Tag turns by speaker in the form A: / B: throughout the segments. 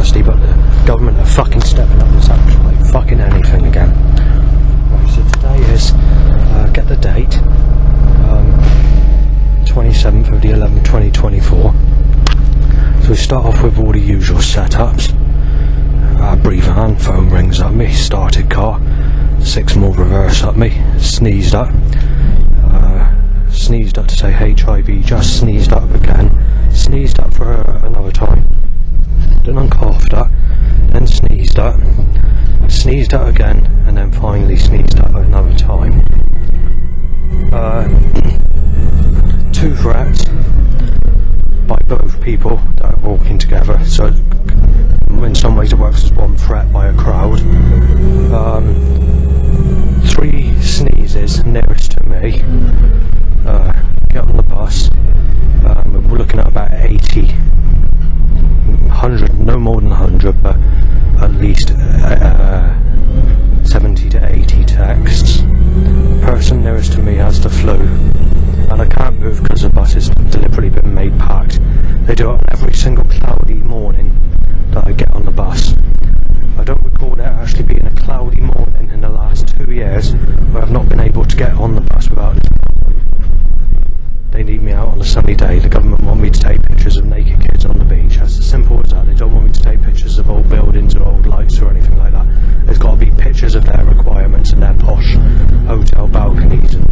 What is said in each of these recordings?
A: nasty, but the government are fucking stepping up this action like fucking anything again. Right, so today is, get the date, 27th of the 11th, 2024. So we start off with all the usual setups. Breathe on, phone rings up me, started car, 6 more reverse up me, sneezed up to say HIV, just sneezed up again, sneezed up for another time, then uncoughed up, then sneezed up again, and then finally sneezed up another time. 2 threats by both people that are walking together, so in some ways it works as 1 threat by a crowd. 3 sneezes nearest to me. Get on the bus. We're looking at about 80, 100, no more than 100, but at least 70 to 80 texts. The person nearest to me has the flu, and I can't move because the bus has deliberately been made packed. They do it on every single cloudy morning that I get on the bus. I don't recall there actually being a cloudy morning in the last 2 years where I've not been able to get on the bus without this. They need me out on a sunny day. The government want me to take pictures of naked kids on the beach. That's as simple as that. They don't want me to take pictures of old buildings or old lights or anything like that. There's got to be pictures of their requirements and their posh hotel balconies and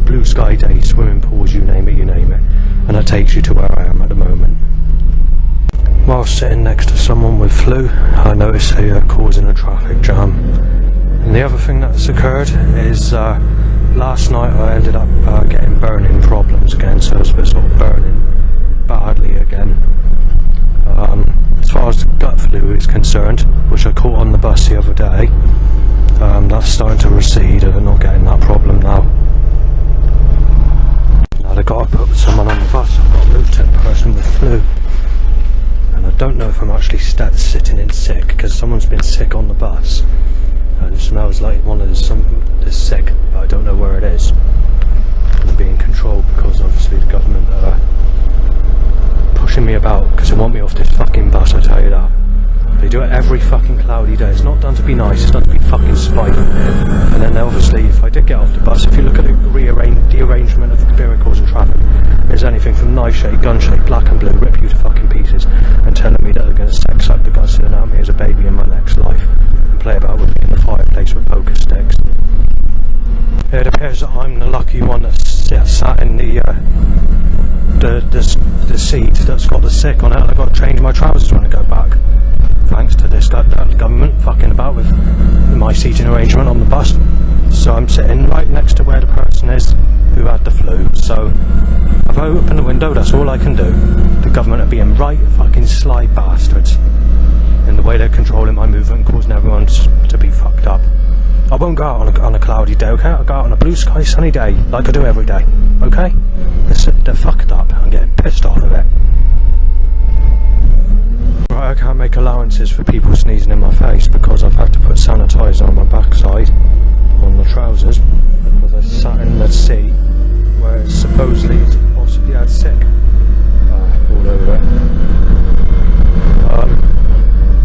A: blue sky days, swimming pools, you name it. And that takes you to where I am at the moment. While sitting next to someone with flu, I noticed they are causing a traffic jam. And the other thing that's occurred is last night I ended up getting burning problems again, so it's sort of burning badly again. As far as the gut flu is concerned, which I caught on the bus the other day, that's starting to recede. I'm not getting that problem now. Now they've got to put someone on the bus. I've got to move to a person with flu. And I don't know if I'm actually sitting in sick, because someone's been sick on the bus. And it smells like one of something is sick, but I don't know where it is. And they're being controlled because obviously the government are pushing me about because they want me off this fucking bus, I tell you that. They do it every fucking cloudy day. It's not done to be nice, it's done to be fucking spiteful. And then obviously, if I did get off the bus, if you look at the arrangement of the vehicles and traffic, there's anything from knife shape, gun shape, black and blue, rip you to fucking pieces, and telling me that they're going to sex up the guts in and out of me as a baby in my next life, and play about with me in the fireplace with poker sticks. It appears that I'm the lucky one that's sat in the seat that's got the sick on it, and I've got to change my trousers when I go back. Thanks to this government fucking about with my seating arrangement on the bus. So I'm sitting right next to where the person is who had the flu. So if I open the window, that's all I can do. The government are being right fucking sly bastards in the way they're controlling my movement and causing everyone to be fucked up. I won't go out on a cloudy day, okay? I'll go out on a blue sky sunny day like I do every day, okay? They're fucked up. I'm getting pissed off of it. Right, I can't make allowances for people sneezing in my face because I've had to put sanitizer on my backside, on the trousers, because I sat in the seat where it's supposedly possibly had sick all over it.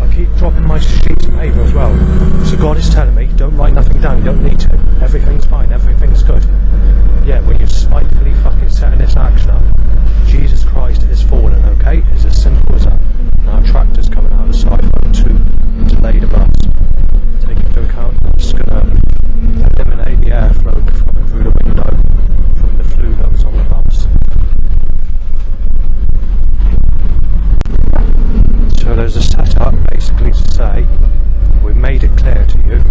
A: I keep dropping my sheets of paper as well, so God is telling me, don't write nothing down, you don't need to, everything's fine, everything's good. Yeah, when you're spitefully fucking setting this action up, Jesus Christ is fallen, okay? It's as simple as that. Now tractors coming out of the side to delay the bus. Take into account that's going to eliminate the airflow coming through the window from the flu that was on the bus. So there's a setup basically to say, we've made it clear to you,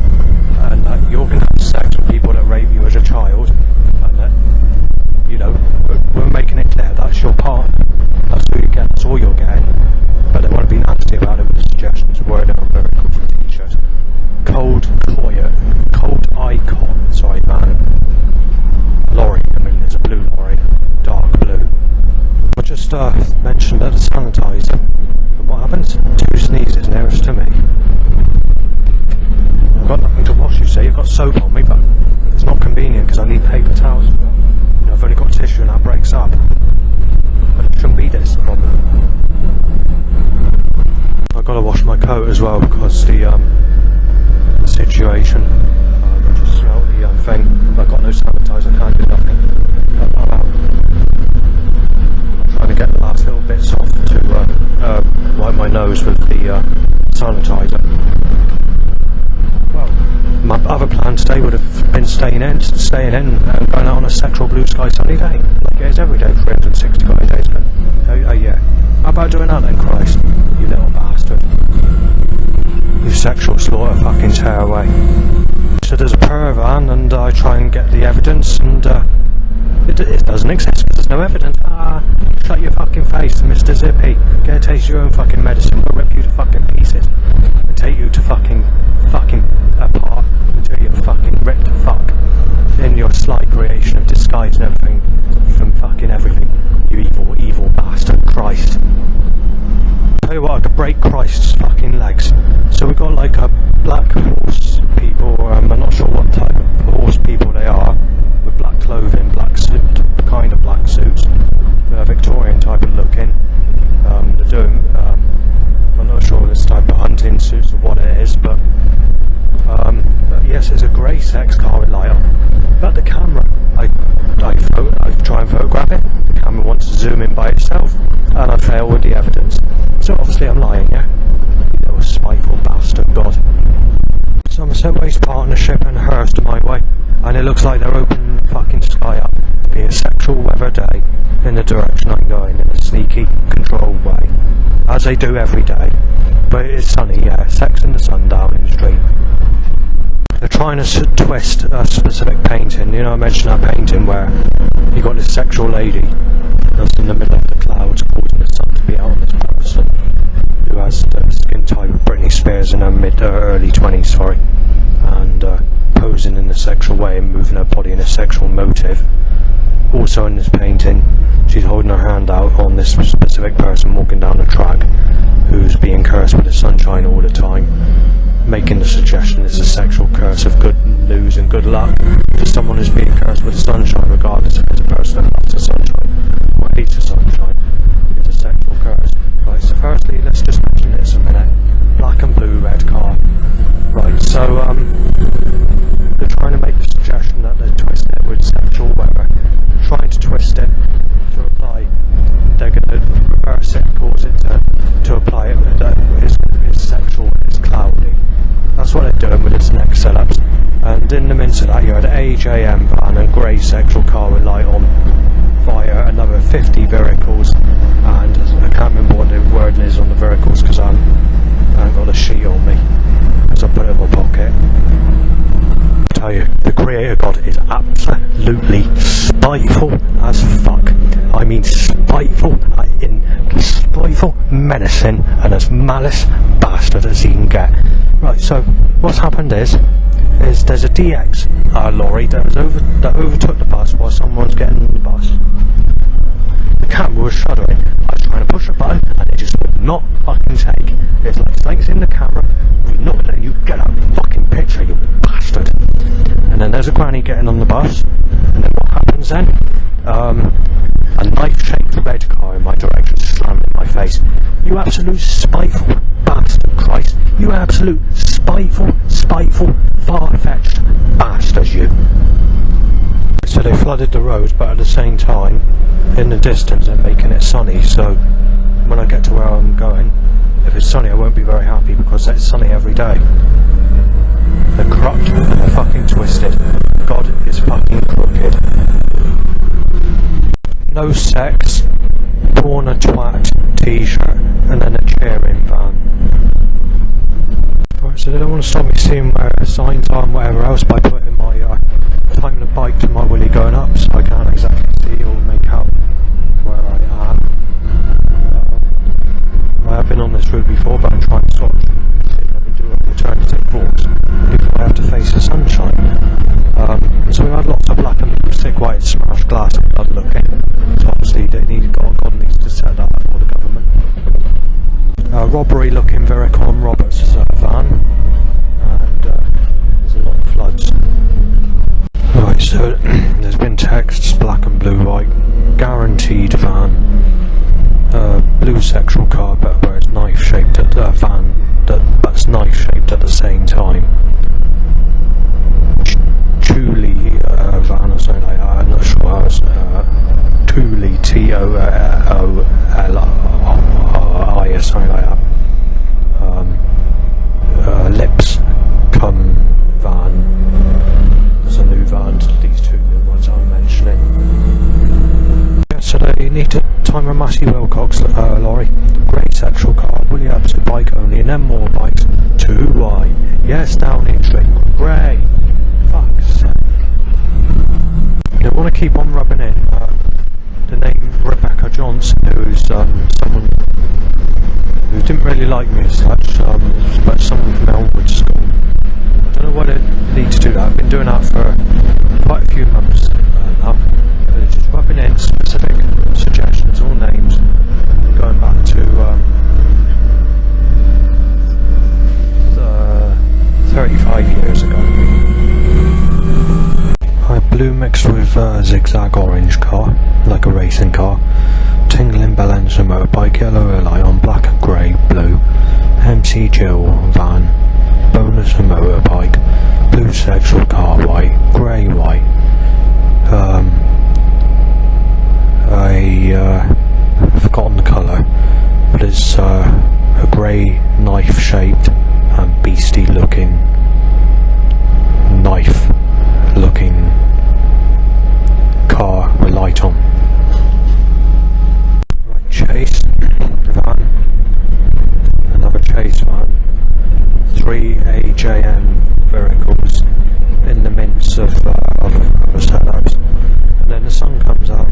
A: and that you're going to have sex with people that rape you as a child, and that, you know, we're making it clear that's your partner, that's who you get, that's all you're getting. But they want to be nasty about it with the suggestions of wording on very cool t-shirts. Cold icon, sorry man. Lorry, I mean there's a blue lorry, dark blue. I just mentioned that the sanitizer, and what happens? 2 sneezes nearest to me. I've got nothing to wash, you see, I've got soap on me, but it's not convenient because I need paper towels. You know, I've only got tissue and that breaks up. But it shouldn't be this, the problem. staying in and going out on a sexual blue sky sunny day, like it is every day, 365 days. Yeah. How about doing that then, Christ? You little bastard. You sexual slaughter fucking tearaway. So there's a caravan, and I try and get the evidence, and it doesn't exist because there's no evidence. Shut your fucking face, Mr. Zippy. Get a taste of your own fucking medicine. We'll rip you to fucking pieces and take you to fucking apart until you're fucking ripped to fuck in your sly creation of disguise and everything from fucking everything. You evil bastard, Christ. Tell you what, I could break Christ's fucking legs. So we got like a black horse people, I'm not sure what type of horse people they are, with black clothing, black suit, kind of black suits, Victorian type of looking. They're doing, I'm not sure this type of hunting suits or what it is, but yes, it's a grey sex car with light on. But the camera, I try and photograph it. The camera wants to zoom in by itself, and I fail with the evidence. So obviously I'm lying, yeah? You little spiteful bastard, God. Somerset Waste Partnership and Hurst my way, and it looks like they're opening the fucking sky up to be a sexual weather day in the direction I'm going, in a sneaky, controlled way, as they do every day. But it is sunny, yeah, sex in the sun down in the street. They're trying to twist a specific painting. You know, I mentioned that painting where you got this sexual lady that's in the middle of the clouds causing the sun to be out on this person who has the skin type of Britney Spears in her early 20s, sorry, and posing in a sexual way and moving her body in a sexual motive. Also in this painting, she's holding her hand out on this specific person walking down the track who's being cursed with the sunshine all the time, making the suggestion it's a sexual curse of good news and good luck for someone who's being cursed with the sunshine, regardless if it's a person that loves the sunshine or hates the sunshine. It's a sexual curse. Right, so firstly, let's just mention this a minute. Black and blue, red car. Right, so they're trying to make the suggestion that they're twisting it with sexual weather, trying to twist it to apply. They're going to reverse it, cause it to apply it that it's sexual, it's cloudy. That's what they're doing with its next setups. And in the midst of that, you had an AJM van and grey sexual car with light on via another 50 vehicles, and I can't remember what the word is on the vehicles because I haven't got a sheet on me because I put it in my pocket. I tell you, the Creator God is absolutely spiteful as fuck. I mean spiteful, spiteful, menacing, and as malice bastard as he can get. Right, so what's happened is there's a DX lorry that overtook the bus while someone was getting on the bus. The camera was shuddering. I was trying to push a button and it just would not fucking take. It's like something's in the camera, we're not letting you get out the fucking picture, you bastard. And then there's a granny getting on the bus, and then what happens then? A knife-shaped red car in my direction slammed in my face. You absolute spiteful bastard, Christ. You absolute spiteful, far-fetched bastard, you. So they flooded the roads, but at the same time, in the distance, they're making it sunny. So when I get to where I'm going, if it's sunny, I won't be very happy because it's sunny every day. They're corrupt and they're fucking twisted. God is fucking crooked. No sex, porn a twat t-shirt, and then a cheering van. Right, so they don't want to stop me seeing where signs are and whatever else by putting my time of the bike to my willy going up, so I can't exactly see or make out where I am. I have been on this route before, but I'm trying to sort of do alternative routes before I have to face the sunshine. So we've had lots of black and blue, thick white, smashed glass and blood looking. So obviously God needs to set that up for the government. Robbery looking Vericon Roberts van, and there's a lot of floods. Right, so there's been texts, black and blue, white, guaranteed van, blue sexual car, but where it's knife shaped at a van that's knife shaped at the same time. Thule van or something like that, I'm not sure how it's Thule, T-O-L-I or something like that. Lips come van. There's a new van, these two time a Massey Wilcox lorry, grey sexual car, Willie Absent bike only, and then more bikes. 2Y. Yes, Downing Street. Grey. Fuck's sake. They want to keep on rubbing in the name Rebecca Johnson, who's someone who didn't really like me as such, but someone from Elmwood School. I don't know why they need to do that. I've been doing that for quite a few months now. They're just rubbing in specific suggestions or names going back to 35 years ago. I blue mixed with zigzag orange car, like a racing car. Tingling bell engine motorbike, yellow light on black and grey, blue. MC Jill van, bonus and motorbike, blue sexual car, white, grey, white. I've forgotten the colour, but it's a grey knife shaped and beastie looking knife looking car with light on. Right, chase van, another chase van, 3 AJM vehicles in the midst of other setups, and then the sun comes out.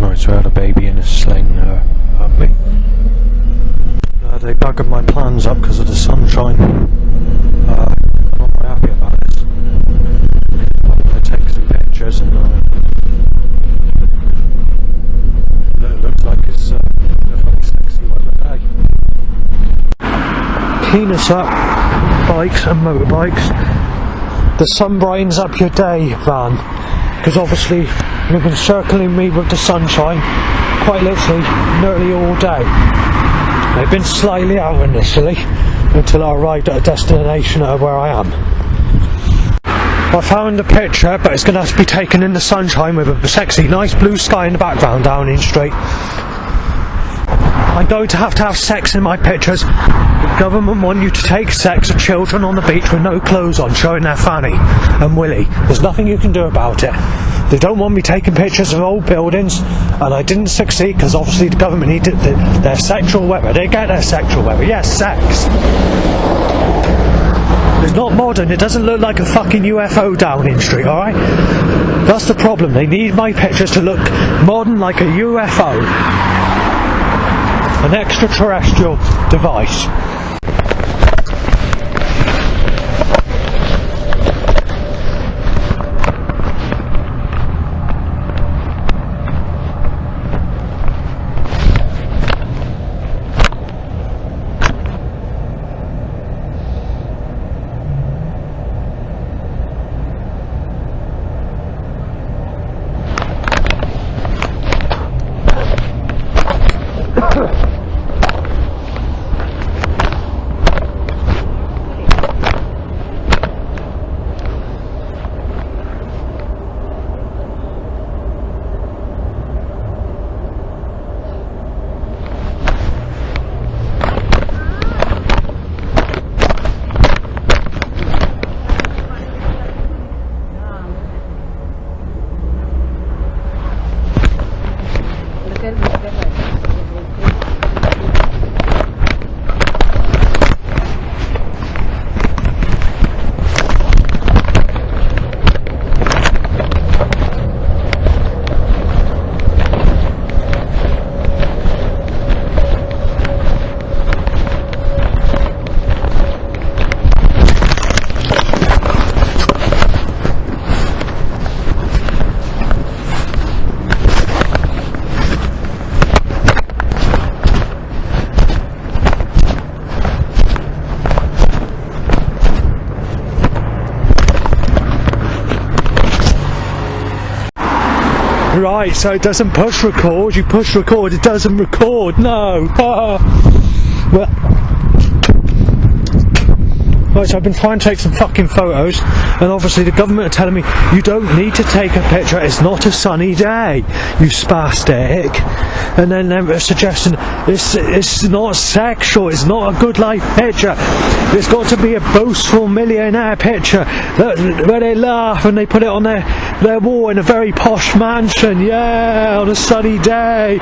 A: Right, so I had a baby in a sling at me. They buggered my plans up because of the sunshine. I'm not very happy about this. I'm going to take some pictures and it looks like it's a very sexy weather day. Keenness up, bikes and motorbikes. The sun brightens up your day, van, because obviously you've been circling me with the sunshine quite literally nearly all day. I've been slightly out initially until I arrived at a destination where I am. I found a picture, but it's going to have to be taken in the sunshine with a sexy, nice blue sky in the background, Downing Street. I'm going to have sex in my pictures. The government want you to take sex of children on the beach with no clothes on, showing their fanny and willy. There's nothing you can do about it. They don't want me taking pictures of old buildings, and I didn't succeed because obviously the government needed their sexual weapon. They get their sexual weapon. Yes, sex. It's not modern. It doesn't look like a fucking UFO Downing Street, alright? That's the problem. They need my pictures to look modern like a UFO. An extraterrestrial device. Right, so it doesn't push record, you push record, it doesn't record, no! Right, so I've been trying to take some fucking photos, and obviously the government are telling me you don't need to take a picture, it's not a sunny day, you spastic. And then they're suggesting it's not sexual, it's not a good life picture, it's got to be a boastful millionaire picture where they laugh and they put it on their wall in a very posh mansion, yeah, on a sunny day.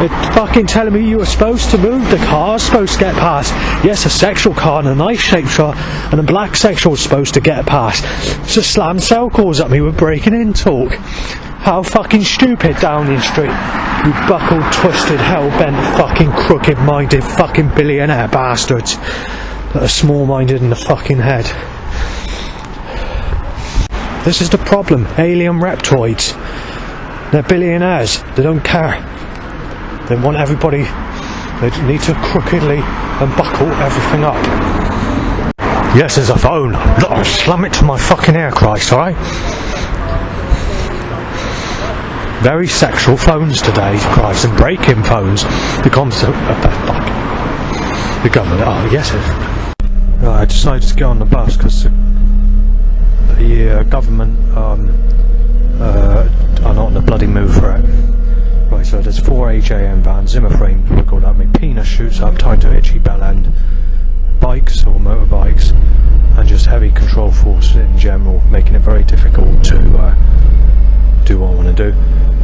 A: It's fucking telling me you were supposed to move, the car's supposed to get past. Yes, a sexual car and a nice shaped car and a black sexual is supposed to get past. So slam cell calls at me with breaking in talk. How fucking stupid, Downing Street. You buckled, twisted, hell-bent, fucking crooked-minded fucking billionaire bastards that are small-minded in the fucking head. This is the problem. Alien reptoids. They're billionaires. They don't care. They want everybody. They need to crookedly and buckle everything up. Yes, there's a phone. Look, slam it to my fucking ear, Christ, alright? Very sexual phones today, Christ, and break-in phones become so... the government, oh yes. I decided to get on the bus because the government are not in the bloody mood for it. Right, so there's 4 AJM vans, Zimmer frame wiggled up, my penis shoots up, tied to itchy bell end, bikes or motorbikes, and just heavy control force in general, making it very difficult to do what I want to do.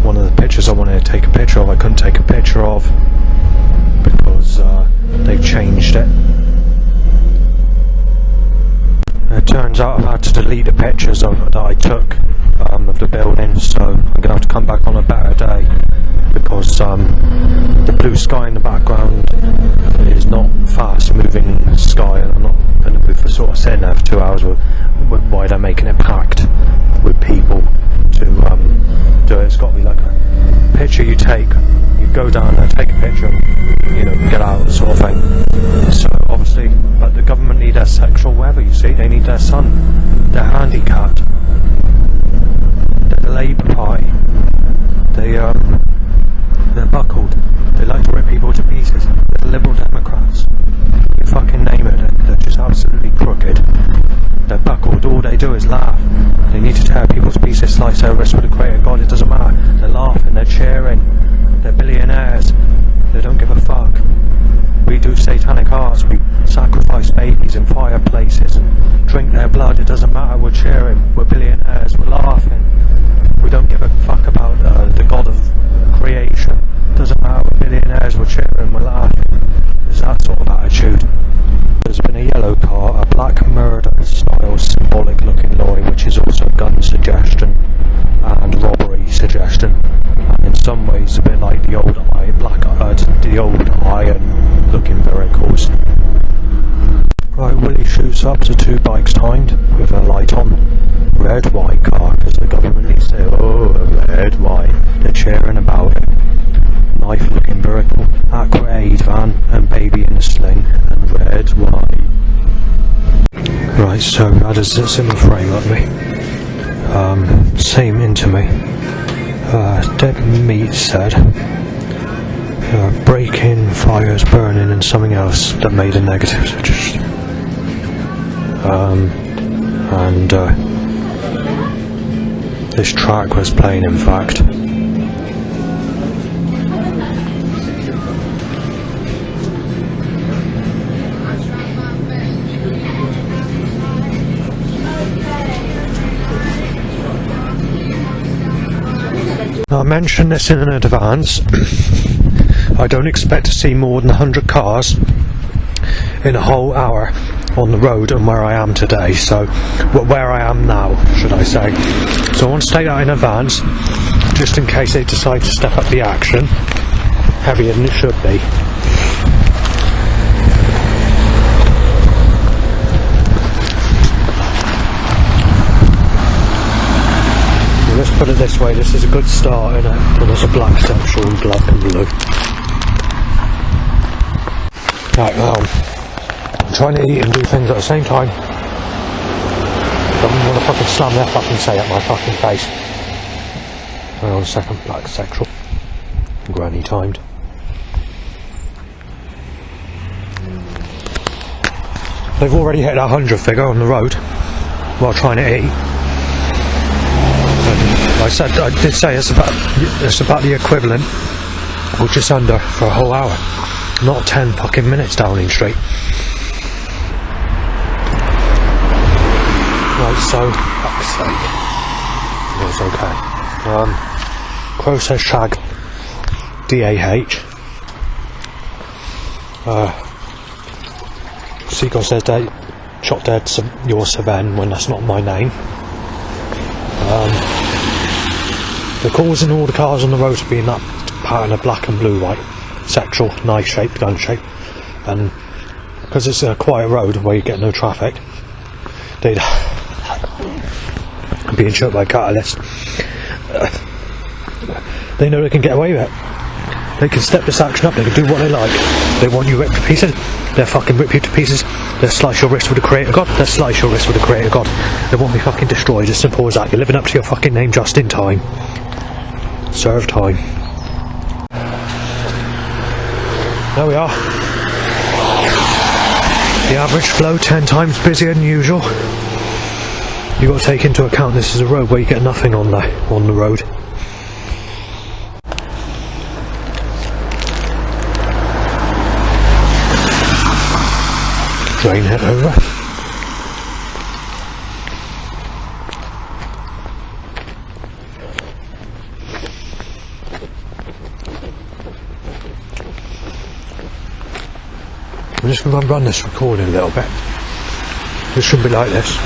A: One of the pictures I wanted to take a picture of, I couldn't take a picture of because they've changed it. It turns out I've had to delete the pictures that I took of the building, so I'm going to have to come back on a better day because the blue sky in the background is not fast moving sky, and I'm not going to move for sort of sitting there for 2 hours why they're making it packed with people to do it. It's got to be like a picture you take, you go down there, take a picture, you know, get out sort of thing. So obviously, but the government need their sexual weather, you see, they need their sun, they're handicapped, they're the Labour Party, they're buckled, they like to rip people to pieces, they're the Liberal Democrats, you fucking name it, they're just absolutely crooked, they're buckled, all they do is laugh, they need to tear people to pieces, slice their wrists with a creator god, it doesn't matter, they're laughing, they're cheering, they're billionaires, they don't give a fuck. We do satanic arts, we sacrifice babies in fireplaces and drink their blood, it doesn't matter, we're cheering, we're billionaires, we're laughing, we don't give a fuck about the god of creation, it doesn't matter, we're billionaires, we're cheering, we're laughing. There's that sort of attitude. There's been a yellow car, a black murder style symbolic looking lorry, which is also gun suggestion and robbery suggestion, and in some ways a bit like the old the old iron looking vehicles. Right, Willie shoots up to 2 bikes timed with a light on. Red white car, because the government needs to say, oh, red white, they're cheering about it. Knife looking vehicle, Aqua Aid van and baby in a sling, and red white. Right, so that is this in the frame of me. Same into me. Dead meat said break-in, fires, burning, and something else that made a negative suggestion. And this track was playing, in fact. Now, I mentioned this in advance. I don't expect to see more than 100 cars in a whole hour on the road and where I am today, so where I am now, should I say. So I want to state that in advance, just in case they decide to step up the action, heavier than it should be. Let's put it this way, this is a good start, isn't it? And there's a black section and black and blue. Right, well, I'm trying to eat and do things at the same time. Don't want to fucking slam their fucking say at my fucking face. Hang on a second, black sexual. Granny timed. They've already hit that 100 figure on the road while trying to eat. And I did say it's about the equivalent, or just under, for a whole hour. Not 10 fucking minutes Downing Street. Right, so, fuck's sake. It was okay. Crow says shag DAH. Seagull says they shot dead your Savan when that's not my name. They're causing all the cars on the road to be in that pattern of black and blue, white, sexual, knife shaped, gun shaped, and because it's a quiet road where you get no traffic, they'd being shot by catalyst. They know they can get away with it. They can step this action up, they can do what they like. They want you ripped to pieces, they'll fucking rip you to pieces. They'll slice your wrist with a creator god, they'll slice your wrist with a creator god. They want me fucking destroyed, as simple as that. You're living up to your fucking name just in time. Serve time. There we are. The average flow 10 times busier than usual. You've got to take into account this is a road where you get nothing on the road. Drain it over. I'm just going to run this recording a little bit. This shouldn't be like this.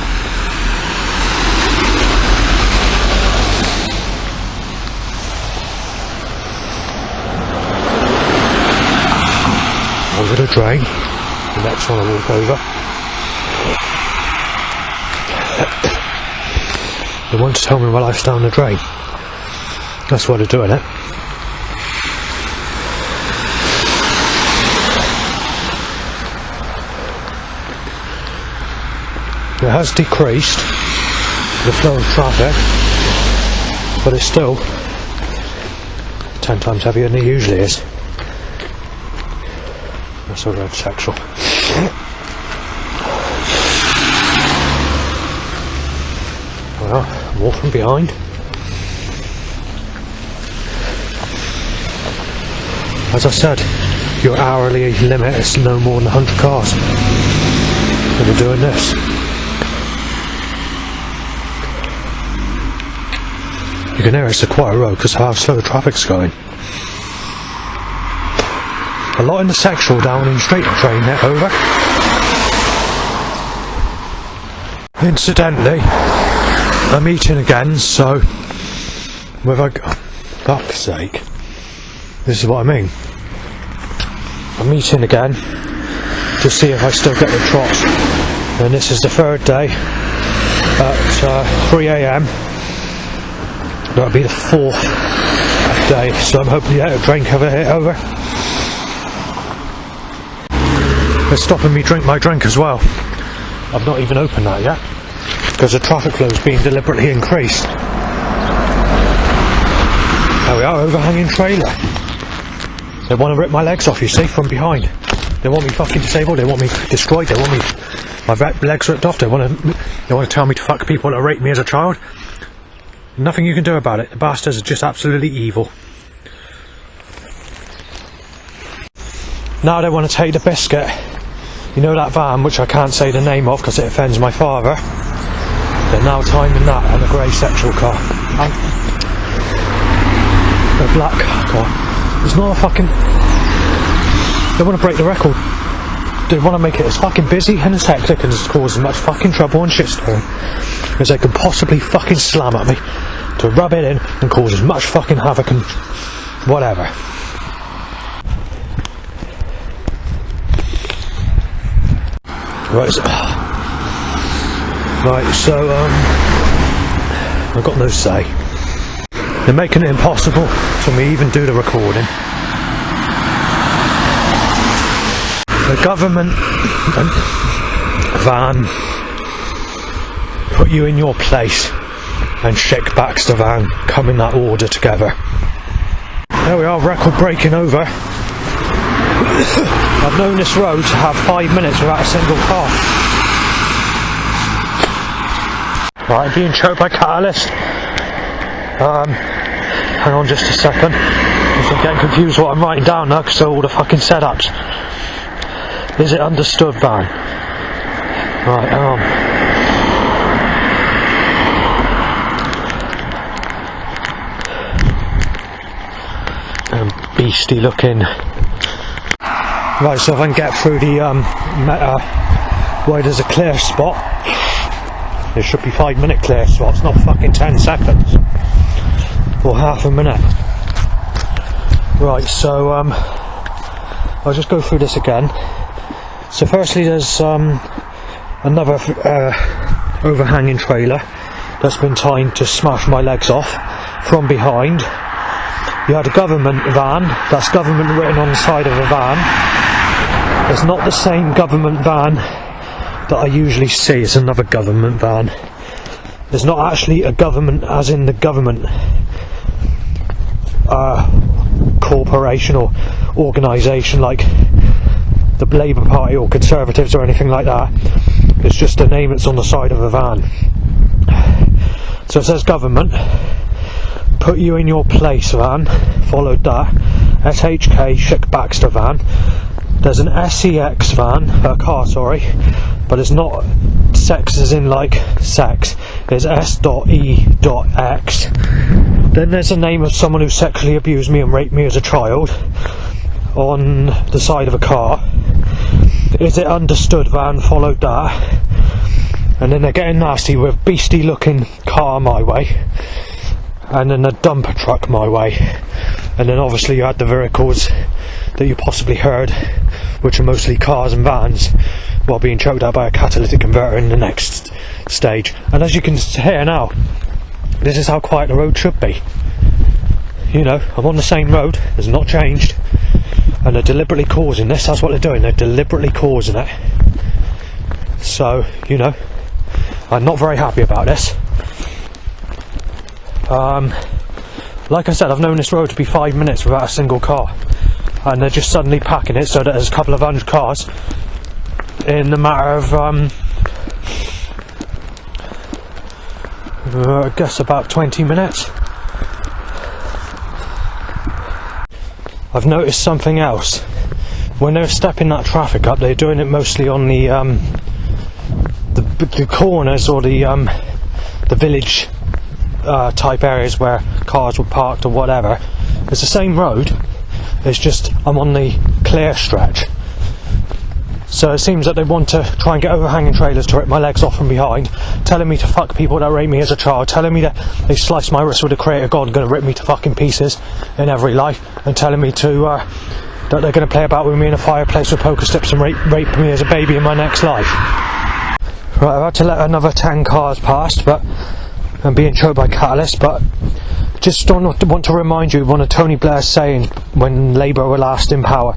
A: Over the drain. The next one I walk over. They want to tell me my life's down the drain. That's why they're doing it. It has decreased the flow of traffic, but it's still 10 times heavier than it usually is. That's a red sexual. Well, more from behind. As I said, your hourly limit is no more than 100 cars. And we're doing this. You can hear it's a quiet road because of how slow the traffic's going. A lot in the sexual down in straight train there, over. Incidentally, I'm eating again, so fuck's sake. This is what I mean. I'm eating again to see if I still get the trot. And this is the third day at 3 AM. That'll be the fourth day, so I'm hoping to get a drink over here, over. They're stopping me drink my drink as well. I've not even opened that yet, because the traffic flow is being deliberately increased. There we are, overhanging trailer. They want to rip my legs off, you see, from behind. They want me fucking disabled, they want me destroyed, they want me my legs ripped off, they want to tell me to fuck people that raped me as a child. Nothing you can do about it. The bastards are just absolutely evil. Now they want to take the biscuit. You know that van, which I can't say the name of because it offends my father. They're now timing that on a grey sexual car. And a black car. It's not a fucking... They want to break the record. They want to make it as fucking busy and as hectic and cause as much fucking trouble and shitstorm as they can possibly fucking slam at me to rub it in and cause as much fucking havoc and whatever. Right, so I've got no say. They're making it impossible for me even do the recording. The government van put you in your place and shake Baxter van, come in that order together. There we are, record breaking over. I've known this road to have 5 minutes without a single car. Right, I'm being choked by catalyst. Hang on just a second, because I'm getting confused what I'm writing down now because of all the fucking setups. Is it understood, van? Right, beastie looking. Right, so if I can get through the where there's a clear spot, there should be 5 minute clear spots, not fucking 10 seconds or half a minute. Right, so I'll just go through this again. So firstly, there's another overhanging trailer that's been timed to smash my legs off from behind. You had a government van, that's government written on the side of the van. It's not the same government van that I usually see, it's another government van. There's not actually a government as in the government corporation or organisation like the Labour Party or Conservatives or anything like that. It's just a name that's on the side of a van. So it says government, put you in your place van, followed that, SHK Chick Baxter van. There's an SEX van, car sorry, but it's not sex as in like sex, it's S.E.X. Then there's a name of someone who sexually abused me and raped me as a child on the side of a car. Is it understood van, followed that. And then they're getting nasty with beastie looking car my way, and then a dumper truck my way. And then obviously you had the vehicles that you possibly heard, which are mostly cars and vans, while being choked out by a catalytic converter in the next stage. And as you can hear now, this is how quiet the road should be. You know, I'm on the same road, it's not changed, and they're deliberately causing this. That's what they're doing, they're deliberately causing it. So, you know, I'm not very happy about this. Like I said, I've known this road to be 5 minutes without a single car, and they're just suddenly packing it so that there's a couple of hundred cars in a matter of I guess about 20 minutes. I've noticed something else. When they're stepping that traffic up, they're doing it mostly on the corners or the village type areas where cars were parked or whatever. It's the same road, it's just I'm on the clear stretch. So it seems that they want to try and get overhanging trailers to rip my legs off from behind, telling me to fuck people that raped me as a child, telling me that they sliced my wrist with a creator god and going to rip me to fucking pieces in every life, and telling me to that they're going to play about with me in a fireplace with poker sticks and rape me as a baby in my next life. Right, I've had to let another 10 cars past, but I'm being choked by catalyst. But just want to remind you of one of Tony Blair's sayings when Labour were last in power.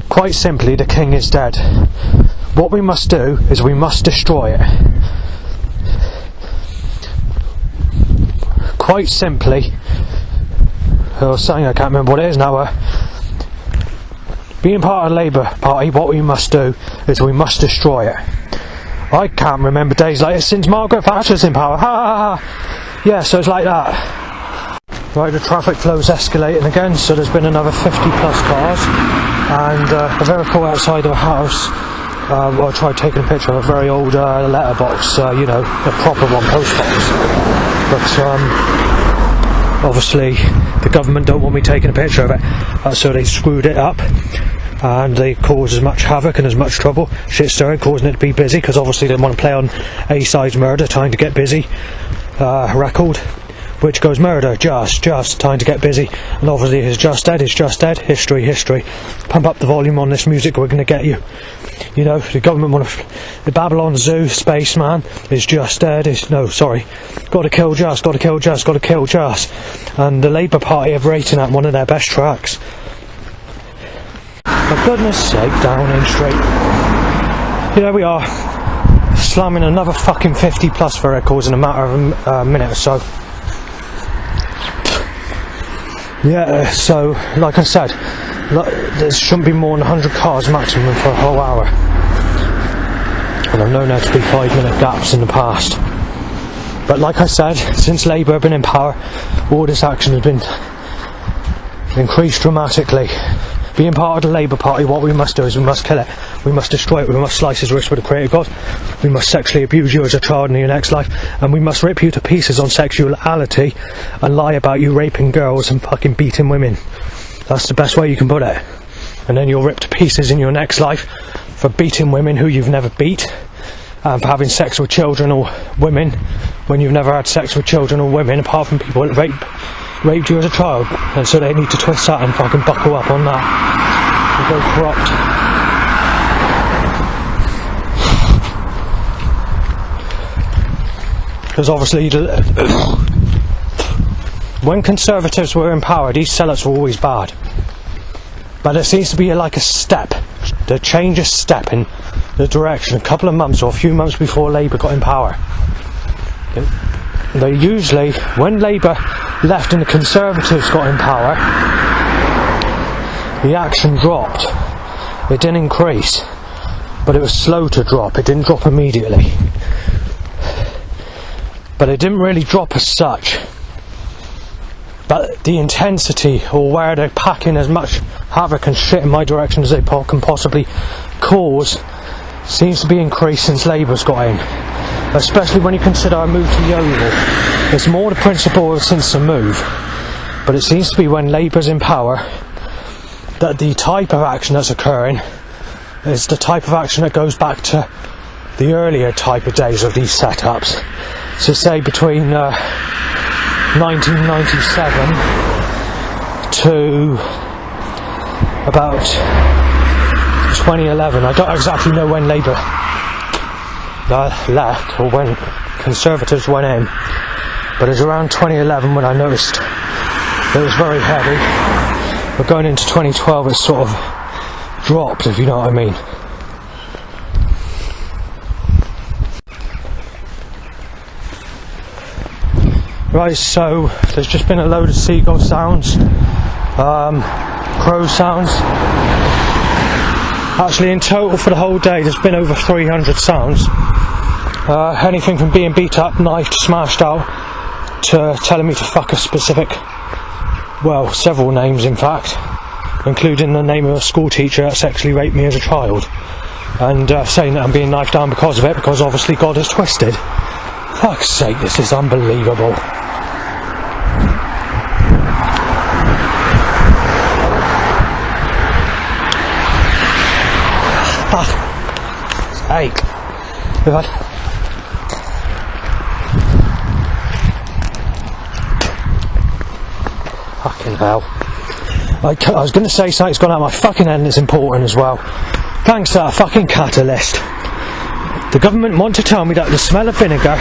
A: Quite simply, the king is dead. What we must do is we must destroy it. Quite simply, or something, I can't remember what it is now. Being part of the Labour Party, what we must do is we must destroy it. I can't remember days like this since Margaret Thatcher's in power. Ha ha ha! Yeah, so it's like that. Right, the traffic flow's escalating again, so there's been another 50 plus cars, and a vehicle outside of a house. I tried taking a picture of a very old letterbox, you know, a proper one, post box. But obviously the government don't want me taking a picture of it, so they screwed it up. And they caused as much havoc and as much trouble, shit stirring, causing it to be busy, because obviously they want to play on A-side's murder, trying to get busy record, which goes murder, just time to get busy, and obviously it's just dead, history. Pump up the volume on this music, we're going to get you. You know, the government want to, the Babylon Zoo, Spaceman, is just dead, gotta kill just, and the Labour Party have rated that one of their best tracks. For goodness sake, down and straight. Here we are, slamming another fucking 50 plus vehicles in a matter of a minute or so. Yeah, so like I said, there shouldn't be more than 100 cars maximum for a whole hour. And I've known there to be 5-minute gaps in the past. But like I said, since Labour have been in power, all this action has been increased dramatically. Being part of the Labour Party, what we must do is we must kill it. We must destroy it. We must slice his wrist with the Creator God. We must sexually abuse you as a child in your next life. And we must rip you to pieces on sexuality and lie about you raping girls and fucking beating women. That's the best way you can put it. And then you'll rip to pieces in your next life for beating women who you've never beat, and for having sex with children or women when you've never had sex with children or women, apart from people that raped you as a child. And so they need to twist that and fucking buckle up on that and go corrupt. Because obviously when Conservatives were in power, these sellouts were always bad. But there seems to be like a step, the change of step in the direction a couple of months or a few months before Labour got in power. They usually, when Labour left and the Conservatives got in power, the action dropped. It didn't increase, but it was slow to drop. It didn't drop immediately. But it didn't really drop as such. But the intensity, or where they're packing as much havoc and shit in my direction as they can possibly cause, seems to be increased since Labour's got in. Especially when you consider our move to the Oval. It's more the principle since the move, but it seems to be when Labour's in power that the type of action that's occurring is the type of action that goes back to the earlier type of days of these setups. So say between 1997 to about 2011. I don't exactly know when Labour left or when Conservatives went in, but it was around 2011 when I noticed it was very heavy. But going into 2012 it sort of dropped, if you know what I mean. Right, so there's just been a load of seagull sounds, crow sounds. Actually in total for the whole day there's been over 300 sounds. Anything from being beat up, knifed, smashed out, to telling me to fuck a specific, well, several names in fact, including the name of a school teacher that sexually raped me as a child, and saying that I'm being knifed down because of it, because obviously God is twisted. Fuck's sake, this is unbelievable. Fuck's sake. Fucking hell. I was going to say something's gone out of my fucking head and it's important as well. Thanks to that fucking catalyst. The government want to tell me that the smell of vinegar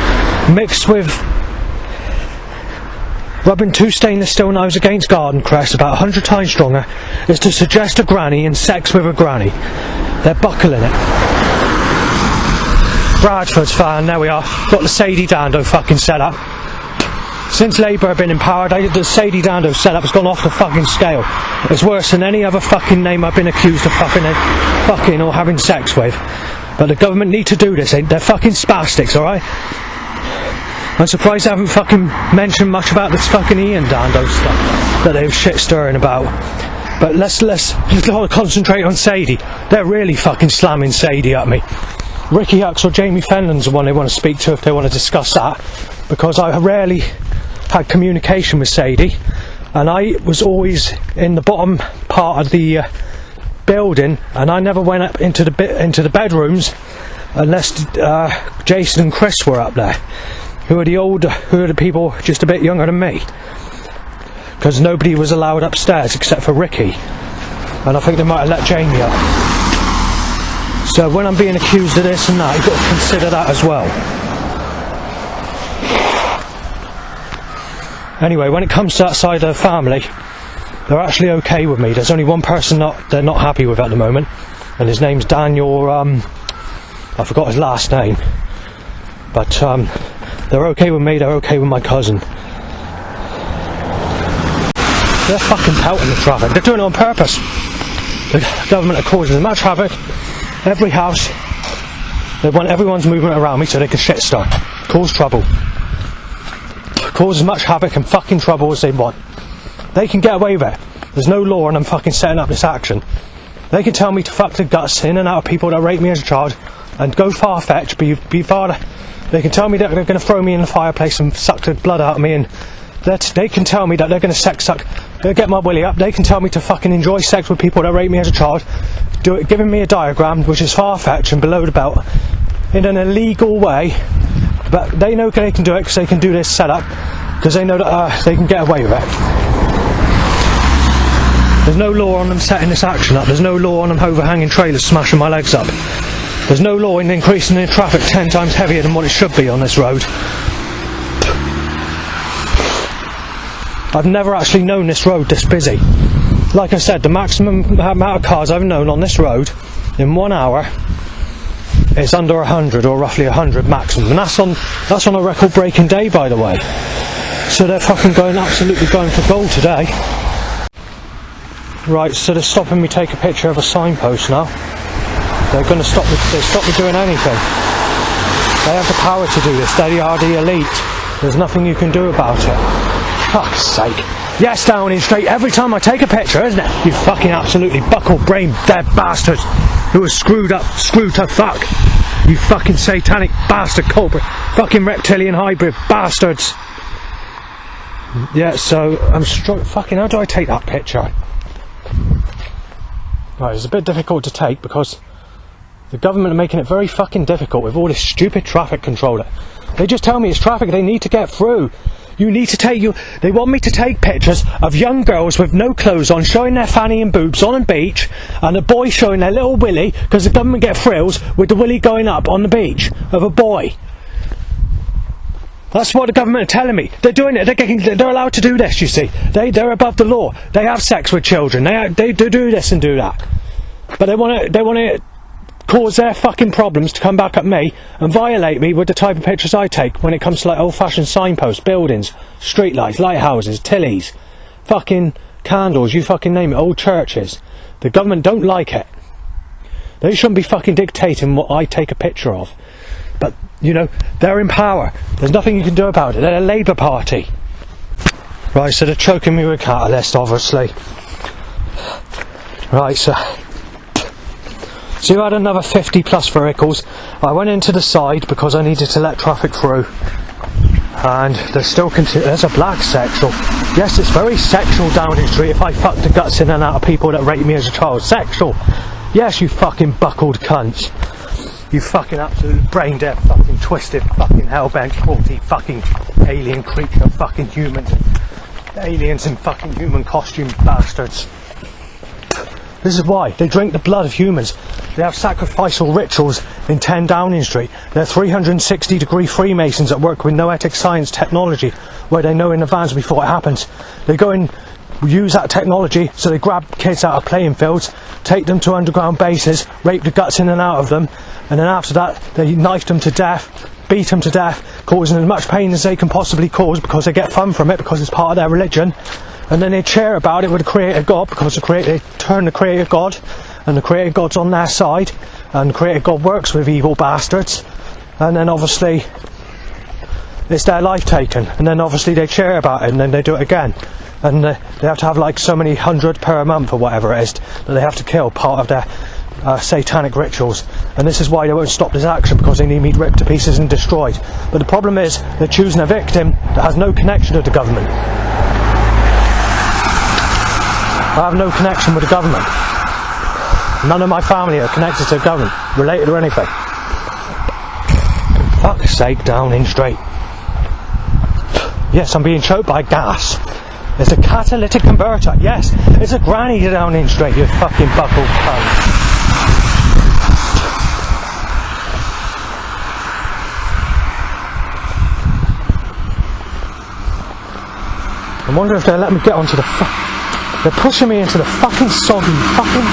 A: mixed with rubbing 2 stainless steel knives against garden cress about 100 times stronger is to suggest a granny in sex with a granny. They're buckling it. Bradford's fan, there we are. Got the Sadie Dando fucking set up. Since Labour have been in power, the Sadie Dando setup has gone off the fucking scale. It's worse than any other fucking name I've been accused of fucking or having sex with. But the government need to do this, they're fucking spastics, alright? I'm surprised they haven't fucking mentioned much about this fucking Ian Dando stuff that they were shit stirring about. But let's concentrate on Sadie. They're really fucking slamming Sadie at me. Ricky Hux or Jamie Fenlon's the one they want to speak to if they want to discuss that, because I rarely had communication with Sadie, and I was always in the bottom part of the building, and I never went up into the bedrooms unless Jason and Chris were up there, who are the people just a bit younger than me, because nobody was allowed upstairs except for Ricky, and I think they might have let Jamie up. So when I'm being accused of this and that, you've got to consider that as well. Anyway, when it comes to that side of the family, they're actually okay with me. There's only one person they're not happy with at the moment, and his name's Daniel, I forgot his last name, but they're okay with me, they're okay with my cousin. They're fucking pelting the traffic, they're doing it on purpose. The government are causing as much havoc, every house. They want everyone's movement around me so they can shitstorm, cause trouble. Cause as much havoc and fucking trouble as they want. They can get away with it. There's no law and I'm fucking setting up this action. They can tell me to fuck the guts in and out of people that rape me as a child and go far-fetched, be far. They can tell me that they're going to throw me in the fireplace and suck the blood out of me, and that they can tell me that they're going to sex suck, get my willy up. They can tell me to fucking enjoy sex with people that rape me as a child, do it, giving me a diagram which is far-fetched and below the belt in an illegal way, but they know they can do it because they can do this setup because they know that they can get away with it. There's no law on them setting this action up. There's no law on them overhanging trailers smashing my legs up. There's no law in increasing the traffic 10 times heavier than what it should be on this road. I've never actually known this road this busy. Like I said, the maximum amount of cars I've known on this road in 1 hour is under 100, or roughly 100 maximum, and that's on a record-breaking day, by the way. So they're fucking absolutely going for gold today. Right, so they're stopping me take a picture of a signpost now. They're going to stop me doing anything. They have the power to do this. They are the elite. There's nothing you can do about it. Fuck's sake. Yes, Downing Street, every time I take a picture, isn't it? You fucking absolutely buckle-brained dead bastards who are screwed to fuck. You fucking satanic bastard culprit. Fucking reptilian hybrid bastards. Yeah, so I'm fucking, how do I take that picture? Right, it's a bit difficult to take because the government are making it very fucking difficult with all this stupid traffic controller. They just tell me it's traffic they need to get through. They want me to take pictures of young girls with no clothes on, showing their fanny and boobs on a beach, and a boy showing their little willy, because the government get thrills with the willy going up on the beach of a boy. That's what the government are telling me. They're doing it. They're allowed to do this, you see. They're above the law. They have sex with children. They do this and do that. But they want to cause their fucking problems to come back at me and violate me with the type of pictures I take when it comes to like old-fashioned signposts, buildings, streetlights, lighthouses, tillies, fucking candles, you fucking name it, old churches. The government don't like it. They shouldn't be fucking dictating what I take a picture of. But, you know, they're in power. There's nothing you can do about it. They're a Labour Party. Right, so they're choking me with catalyst, obviously. Right, so you had another 50 plus vehicles. I went into the side because I needed to let traffic through. And there's a black sexual. Yes, it's very sexual Downing Street if I fuck the guts in and out of people that raped me as a child. Sexual. Yes, you fucking buckled cunts. You fucking absolute brain dead, fucking twisted, fucking hellbent, cruelty, fucking alien creature, fucking humans, aliens in fucking human costume bastards. This is why. They drink the blood of humans. They have sacrificial rituals in 10 Downing Street. They're 360-degree Freemasons that work with noetic science technology, where they know in advance before it happens. They go and use that technology, so they grab kids out of playing fields, take them to underground bases, rape the guts in and out of them, and then after that they knife them to death, beat them to death, causing as much pain as they can possibly cause because they get fun from it, because it's part of their religion. And then they cheer about it with the Creator God, because they turn the Creator God, and the Creator God's on their side, and the Creator God works with evil bastards, and then obviously it's their life taken, and then obviously they cheer about it, and then they do it again. And they have to have like so many 100 per month or whatever it is that they have to kill, part of their satanic rituals. And this is why they won't stop this action, because they need me ripped to pieces and destroyed. But the problem is they're choosing a victim that has no connection to the government. I have no connection with the government. None of my family are connected to the government, related or anything. Fuck's sake, Downing Street. Yes, I'm being choked by gas. It's a catalytic converter. Yes, it's a granny Downing Street, you fucking buckled cunt. I wonder if they'll let me get onto the they're pushing me into the fucking soggy fucking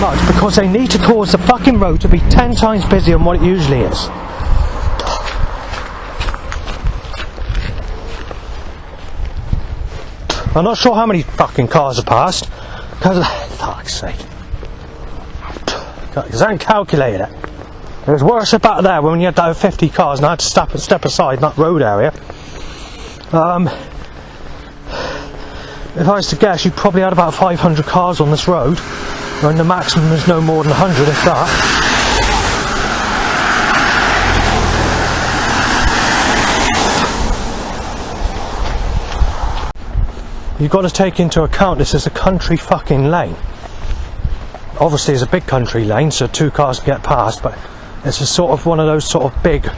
A: mud because they need to cause the fucking road to be 10 times busier than what it usually is. I'm not sure how many fucking cars are passed, because fuck's sake. Because I hadn't calculated it. It was worse back there when you had that 50 cars and I had to step aside in that road area. If I was to guess, you probably had about 500 cars on this road, when the maximum is no more than 100, if that. You've got to take into account this is a country fucking lane. Obviously it's a big country lane, so 2 cars can get past, but it's a sort of one of those sort of big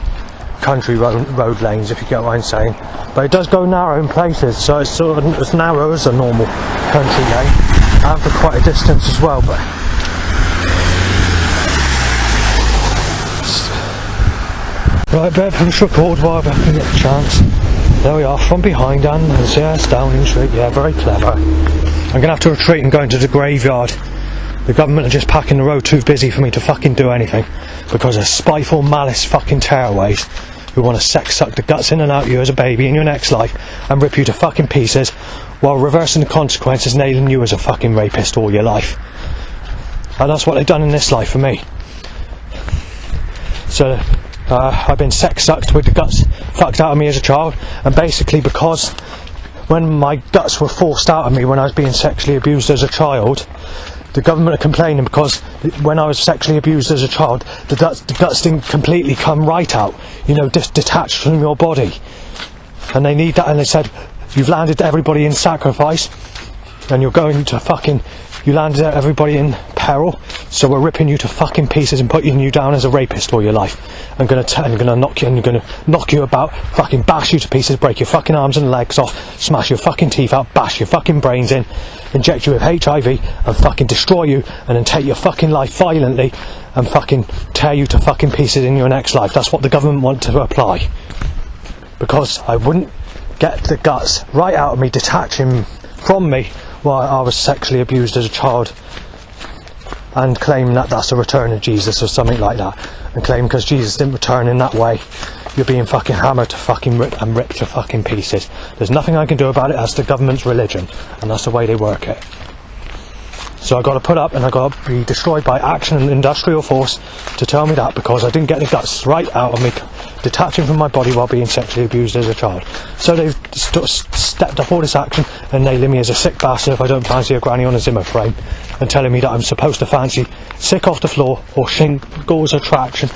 A: country road lanes, if you get what I'm saying. But it does go narrow in places, so it's sort of as narrow as a normal country lane, and for quite a distance as well. But right, better finish record while I can get the chance. There we are, from behind, and yes, Downing Street, yeah, very clever. I'm going to have to retreat and go into the graveyard. The government are just packing the road, too busy for me to fucking do anything, because of spiteful malice fucking tearaways who want to sex suck the guts in and out of you as a baby in your next life and rip you to fucking pieces while reversing the consequences, nailing you as a fucking rapist all your life. And that's what they've done in this life for me. So I've been sex sucked with the guts fucked out of me as a child, and basically because when my guts were forced out of me when I was being sexually abused as a child, the government are complaining because when I was sexually abused as a child, the guts didn't completely come right out, you know, detached from your body. And they need that, and they said, you've landed everybody in sacrifice, and you're going to fucking, you landed everybody in peril, so we're ripping you to fucking pieces and putting you down as a rapist all your life. I'm gonna knock you, and you're gonna knock you about, fucking bash you to pieces, break your fucking arms and legs off, smash your fucking teeth out, bash your fucking brains in, inject you with HIV and fucking destroy you, and then take your fucking life violently and fucking tear you to fucking pieces in your next life. That's what the government want to apply. Because I wouldn't get the guts right out of me, detaching from me while I was sexually abused as a child, and claim that that's a return of Jesus or something like that, and claim because Jesus didn't return in that way, you're being fucking hammered to fucking ripped to fucking pieces. There's nothing I can do about it. That's the government's religion, and that's the way they work it. So I got to put up, and I got to be destroyed by action and industrial force to tell me that, because I didn't get the guts right out of me, detaching from my body while being sexually abused as a child. So they've stepped up all this action and nailing me as a sick bastard if I don't fancy a granny on a Zimmer frame, and telling me that I'm supposed to fancy sick off the floor or shingles attraction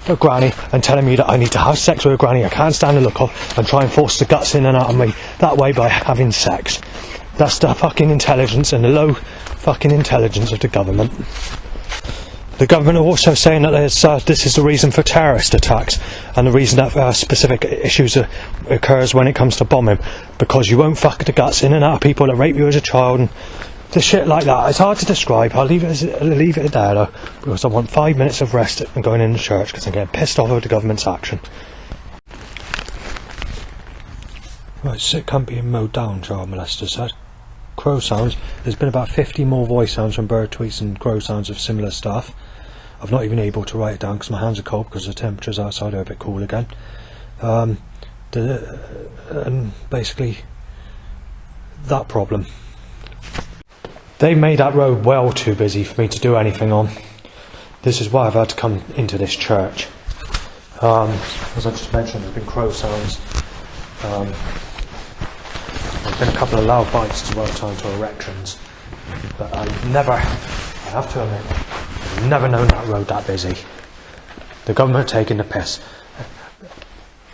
A: a granny, and telling me that I need to have sex with a granny I can't stand the look of, and try and force the guts in and out of me that way by having sex. That's the fucking intelligence and the low fucking intelligence of the government. The government are also saying that this is the reason for terrorist attacks, and the reason that specific issues occurs when it comes to bombing, because you won't fuck the guts in and out of people that rape you as a child and the shit like that. It's hard to describe. I'll leave it there though, because I want 5 minutes of rest and going in the church, because I'm getting pissed off with the government's action. Right, sit can't be mowed down, child molester said. Crow sounds. There's been about 50 more voice sounds from bird tweets and crow sounds of similar stuff. I've not even able to write it down because my hands are cold, because the temperatures outside are a bit cool again. And basically that problem. They made that road well too busy for me to do anything on. This is why I've had to come into this church. As I just mentioned, there's been crow sounds. There's been a couple of loud bites to work time to erections. But I have to admit, I've never known that road that busy. The government taking the piss.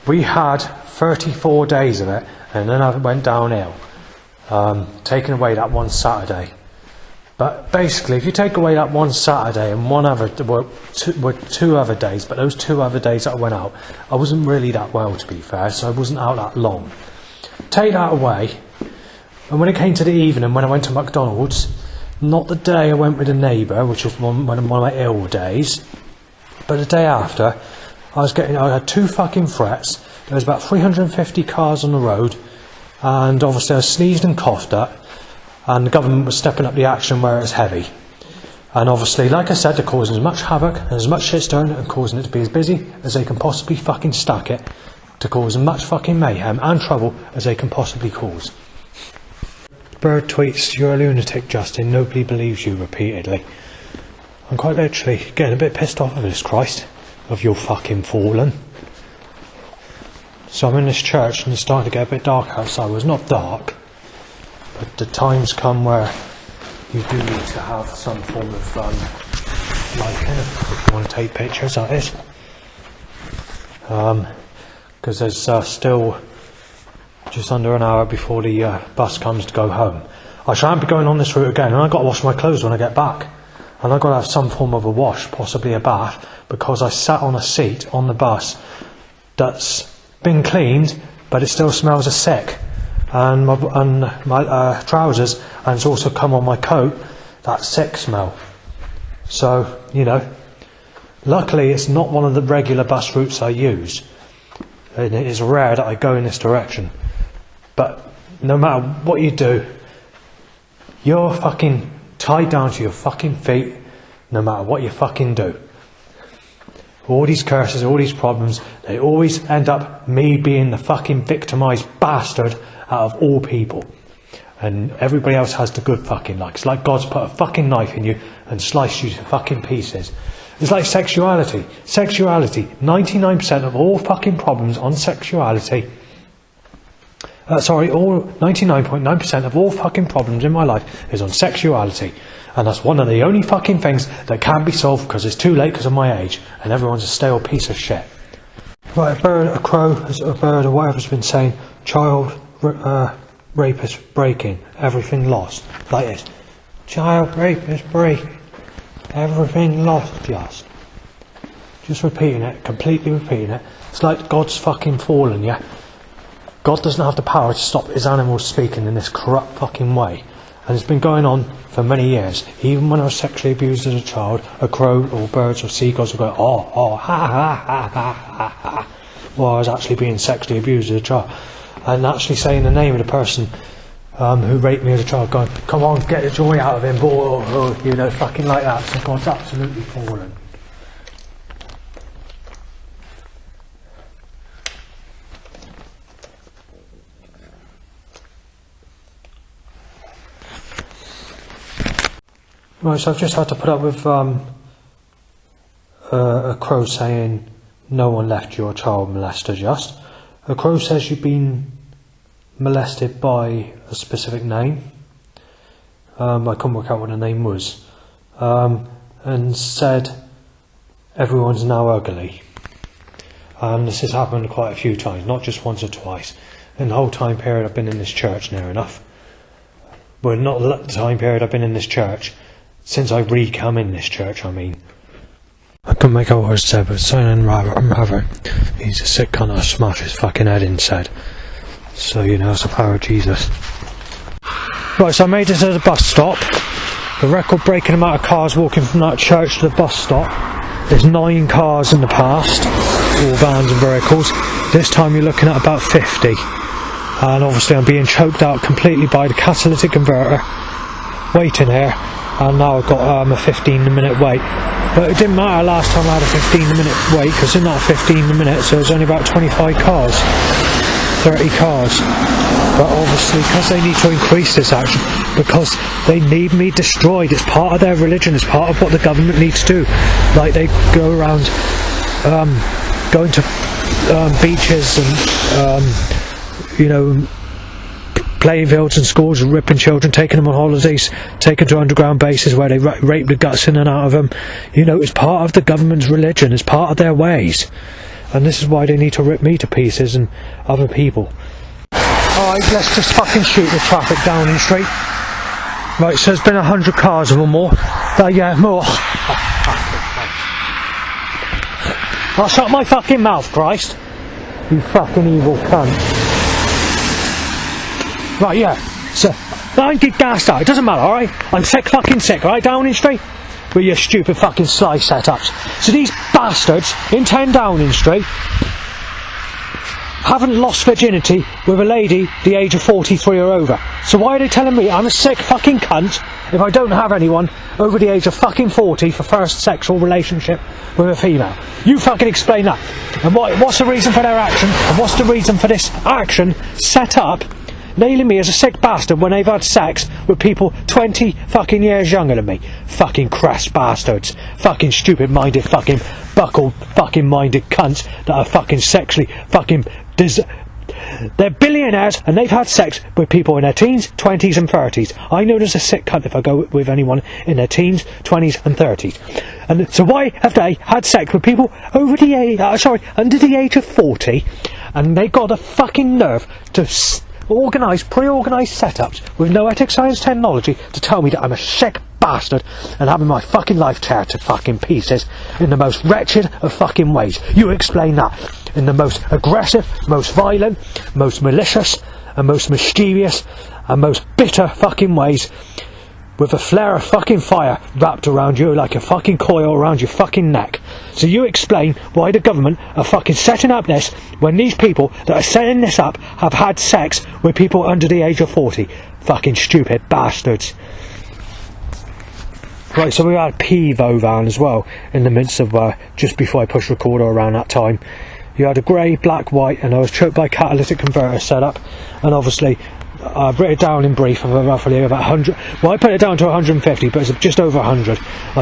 A: We had 34 days of it, and then I went downhill. Taking away that one Saturday. But basically, if you take away that one Saturday and two other days, but those 2 other days that I went out, I wasn't really that well, to be fair, so I wasn't out that long. Take that away, and when it came to the evening, when I went to McDonald's, not the day I went with a neighbour, which was one of my ill days, but the day after, I had 2 fucking threats. There was about 350 cars on the road, and obviously I sneezed and coughed at, and the government was stepping up the action where it's heavy. And obviously, like I said, they're causing as much havoc and as much shitstorm, and causing it to be as busy as they can possibly fucking stack it, to cause as much fucking mayhem and trouble as they can possibly cause. Bird tweets, "You're a lunatic, Justin. Nobody believes you," repeatedly. I'm quite literally getting a bit pissed off of this, Christ, of your fucking fallen. So I'm in this church and it's starting to get a bit dark outside. Well, it's not dark, but the time's come where you do need to have some form of lighting if you want to take pictures, that is. Because there's still just under an hour before the bus comes to go home. I shan't be going on this route again, and I've got to wash my clothes when I get back. And I've got to have some form of a wash, possibly a bath, because I sat on a seat on the bus that's been cleaned, but it still smells of sick. And my trousers, and it's also come on my coat, that sick smell. So, you know, luckily it's not one of the regular bus routes I use. And it is rare that I go in this direction. But no matter what you do, you're fucking tied down to your fucking feet, no matter what you fucking do. All these curses, all these problems, they always end up me being the fucking victimised bastard out of all people. And everybody else has the good fucking luck. It's like God's put a fucking knife in you and sliced you to fucking pieces. It's like sexuality. 99% of all fucking problems on sexuality. All 99.9% of all fucking problems in my life is on sexuality. And that's one of the only fucking things that can't be solved because it's too late because of my age. And everyone's a stale piece of shit. Right, a bird, a crow, a bird or whatever's been saying, child rapist breaking, everything lost. Like this. Child rapist breaking, everything lost. Just repeating it, completely repeating it. It's like God's fucking fallen, yeah? God doesn't have the power to stop his animals speaking in this corrupt fucking way. And it's been going on for many years. Even when I was sexually abused as a child, a crow or birds or seagulls would go, oh, ha, ha, ha, ha, ha, ha. Well, I was actually being sexually abused as a child. And actually saying the name of the person who raped me as a child, going, come on, get the joy out of him, you know, fucking like that. So God's absolutely fallen. Right, so I've just had to put up with a crow saying no one left your child molester just. A crow says you've been molested by a specific name. I couldn't work out what the name was. And said everyone's now ugly. This has happened quite a few times, not just once or twice. In the whole time period I've been in this church, near enough. Well, not the time period I've been in this church. Since I re-come in this church, I mean. I couldn't make out what it said, but saying rather, he's a sick cunt, I'll smash his fucking head inside. So, you know, it's the power of Jesus. Right, so I made it to the bus stop. The record-breaking amount of cars walking from that church to the bus stop. There's 9 cars in the past, all vans and vehicles. This time you're looking at about 50. And obviously I'm being choked out completely by the catalytic converter. Waiting here. And now I've got a 15-minute wait. But it didn't matter last time I had a 15-minute wait, because in that 15 minutes there was only about 25 cars, 30 cars. But obviously, because they need to increase this action, because they need me destroyed. It's part of their religion, it's part of what the government needs to do. Like they go around going to beaches and you know, playing fields and schools and ripping children, taking them on holidays, taking to underground bases where they rape the guts in and out of them. You know, it's part of the government's religion, it's part of their ways. And this is why they need to rip me to pieces and other people. Alright, let's just fucking shoot the traffic down in Street. Right, so there's been 100 cars or more. Yeah, more. I'll shut my fucking mouth, Christ. You fucking evil cunt. Right, yeah, so don't get gassed out, it doesn't matter, alright? I'm fucking sick, alright, Downing Street? With your stupid fucking slice setups. So these bastards in 10 Downing Street haven't lost virginity with a lady the age of 43 or over. So why are they telling me I'm a sick fucking cunt if I don't have anyone over the age of fucking 40 for first sexual relationship with a female? You fucking explain that. And what's the reason for their action? And what's the reason for this action set up nailing me as a sick bastard when they've had sex with people 20 fucking years younger than me. Fucking crass bastards. Fucking stupid-minded, fucking buckled, fucking minded cunts that are fucking sexually fucking they're billionaires and they've had sex with people in their teens, 20s and 30s. I know there's a sick cunt if I go with anyone in their teens, 20s and 30s. And so why have they had sex with people over the age, under the age of 40, and they got the fucking nerve to pre-organised setups with no ethics, science, technology to tell me that I'm a sick bastard and having my fucking life tear to fucking pieces in the most wretched of fucking ways. You explain that in the most aggressive, most violent, most malicious and most mischievous and most bitter fucking ways, with a flare of fucking fire wrapped around you like a fucking coil around your fucking neck. So you explain why the government are fucking setting up this when these people that are setting this up have had sex with people under the age of 40. Fucking stupid bastards. Right, so we had a Pivo van as well in the midst of just before I pushed recorder around that time. You had a grey, black, white, and I was choked by catalytic converter setup, and obviously I've written it down in brief of roughly about 100. Well, I put it down to 150, but it's just over 100.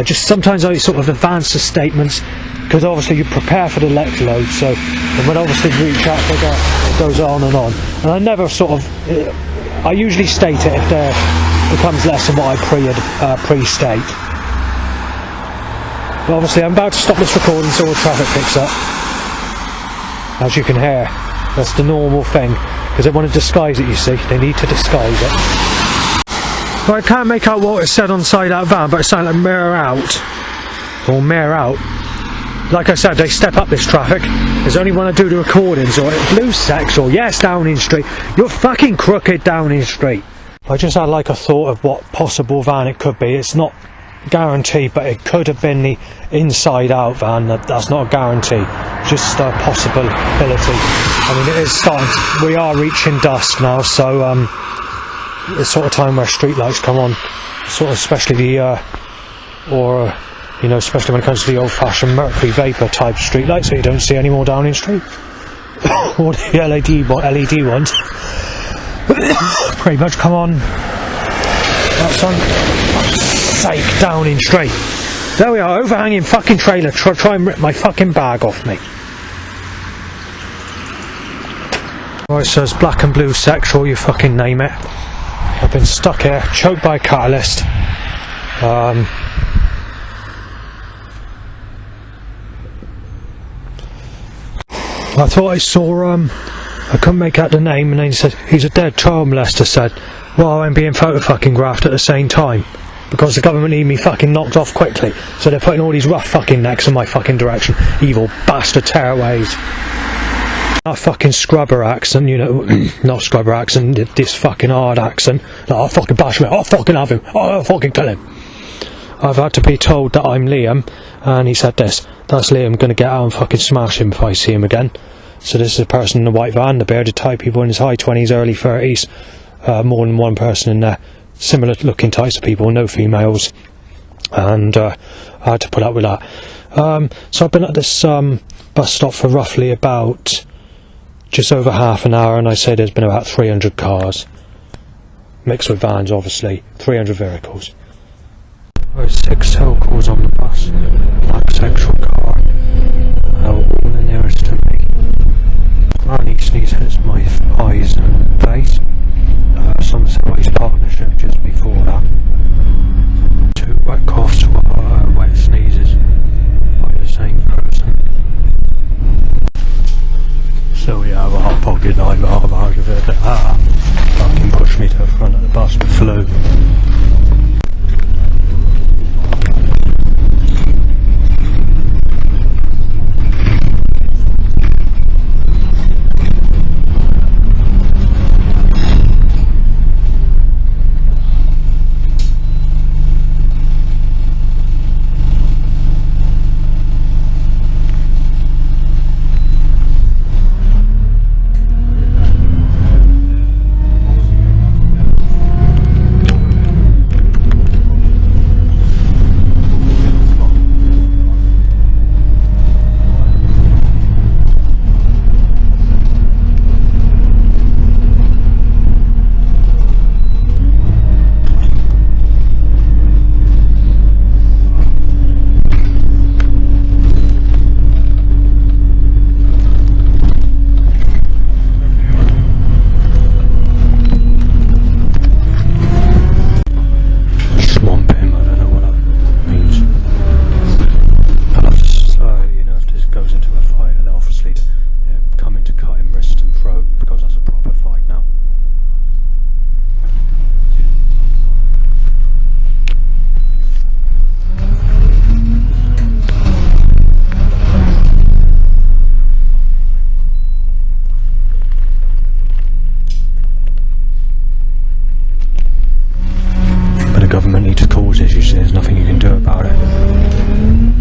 A: Sometimes I sort of advance the statements because obviously you prepare for the next load. So, and when obviously reach out figure, it goes on, and I never I usually state it if there becomes less than what I pre-state. But obviously I'm about to stop this recording so all traffic picks up. As you can hear, that's the normal thing, because they want to disguise it, you see. They need to disguise it. Well, I can't make out what it said on the side of that van, but it sounded like mirror out. Or mirror out. Like I said, they step up this traffic. There's only when I do the recordings, or blue sex, or yes, Downing Street. You're fucking crooked, Downing Street. I just had like a thought of what possible van it could be. It's not guaranteed, but it could have been the inside out van. That's not a guarantee, just a possibility. I mean, it is starting we are reaching dusk now, so it's sort of time where street lights come on, sort of especially especially when it comes to the old-fashioned mercury vapour type street lights, so you don't see any more Downing Street or the LED ones. Pretty much come on. That's on sake, Downing Street. There we are, overhanging fucking trailer, try and rip my fucking bag off me. Right, so it's black and blue sex, or you fucking name it. I've been stuck here, choked by a catalyst. I thought I saw, I couldn't make out the name, and then he said, he's a dead child molester, said, well, I'm being photo-fucking-graphed at the same time, because the government need me fucking knocked off quickly, so they're putting all these rough fucking necks in my fucking direction, evil bastard tearaways. That fucking scrubber accent, not scrubber accent, this fucking hard accent, like, I'll fucking bash him, I'll fucking have him, I'll fucking kill him. I've had to be told that I'm Liam, and he said this, that's Liam, gonna get out and fucking smash him if I see him again. So this is a person in the white van, the bearded type, people in his high 20s, early 30s, more than one person in there, similar looking types of people, no females, and I had to put up with that. So I've been at this bus stop for roughly about just over half an hour, and I say there's been about 300 cars, mixed with vans obviously, 300 vehicles. There's 6 telcos on the bus, black sexual car, all the nearest to me. Granny sneezes my eyes and face. Some Samwise partnership just before that. 2 wet coughs, wet sneezes by the same person. So we have a hot pocket knife, half out of it. Fucking pushed me to the front of the bus with flu. government need to cause issues, there's nothing you can do about it.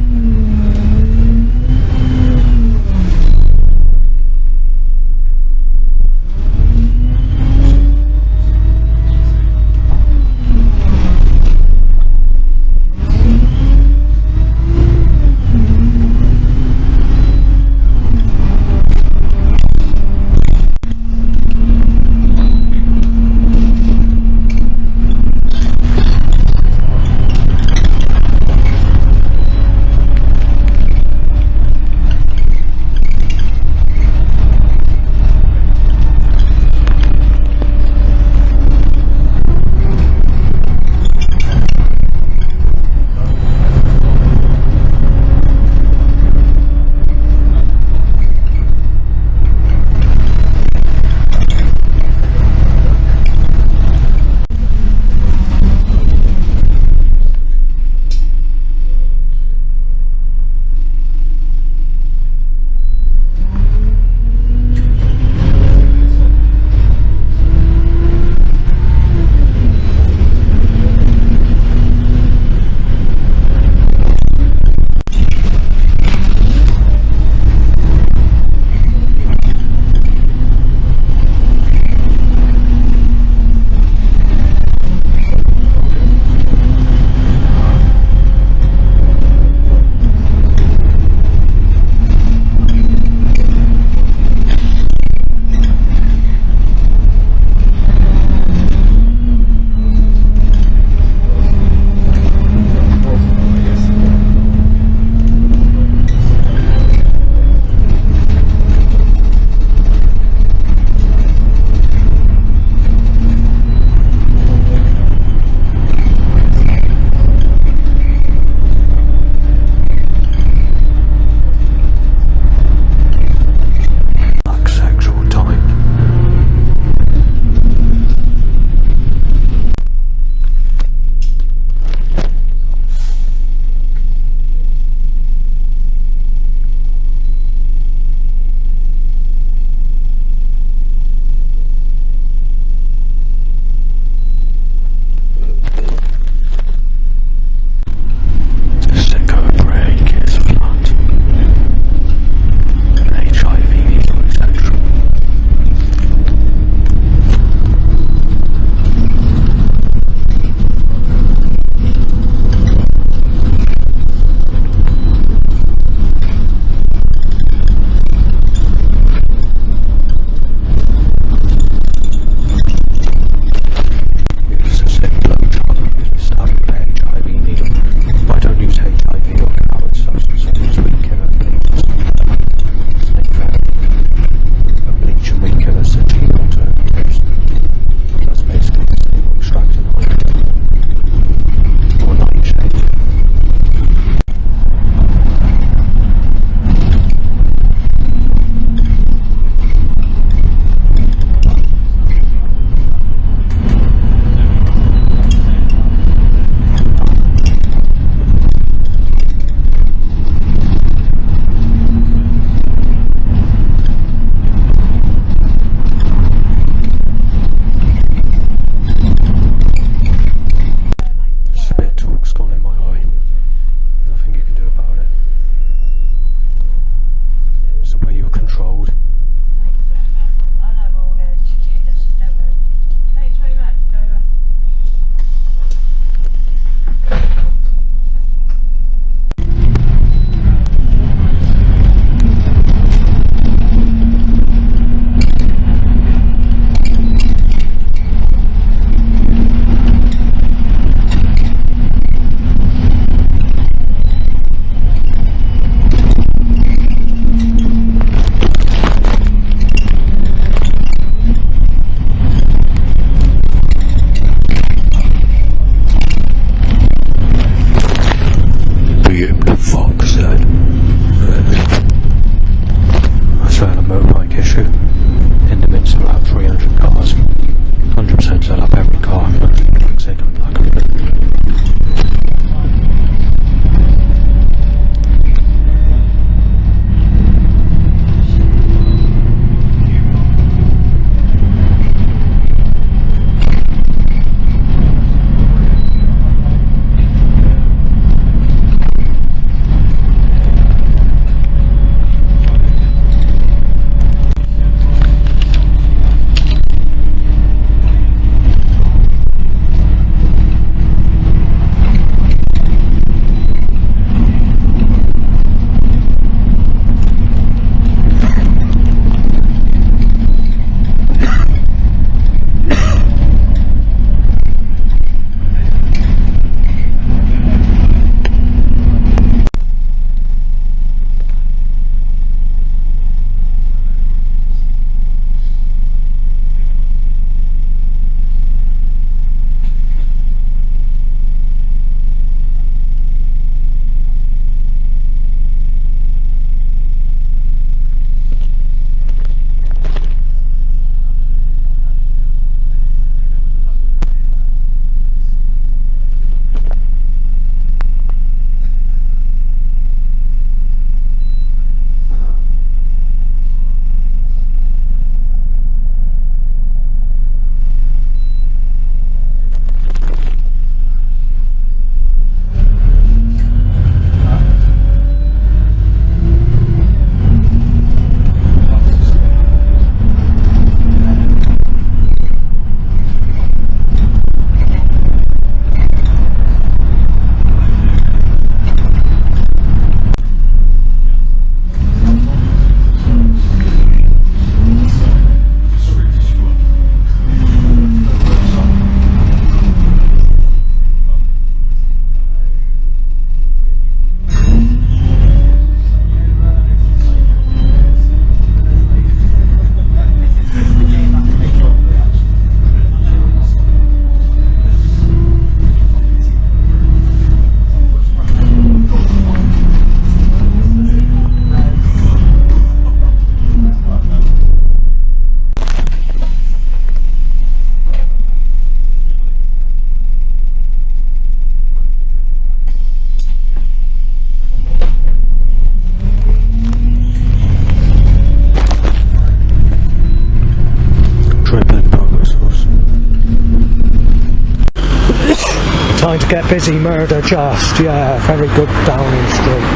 A: time to get busy, murder just, yeah, very good Downing Street.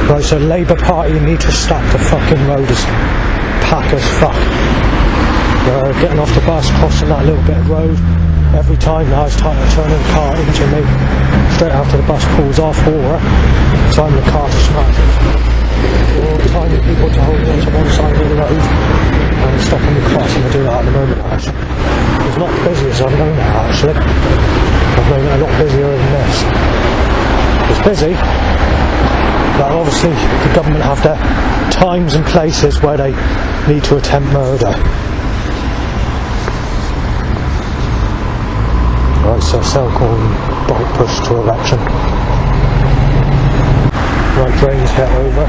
A: Right, so Labour Party need to stop the fucking road as packed as fuck. They're getting off the bus, crossing that little bit of road. Every time now it's time to turn the car into me. Straight after the bus pulls off, or time the car to smash it. All the time people to hold on to one side of the road and stopping the crossing to do that at the moment actually. It's not busy as I've known it actually. I've known it a lot busier than this. It's busy, but obviously the government have their times and places where they need to attempt murder. Right, so Selcorn bolt pushed to erection. Right, drains get over.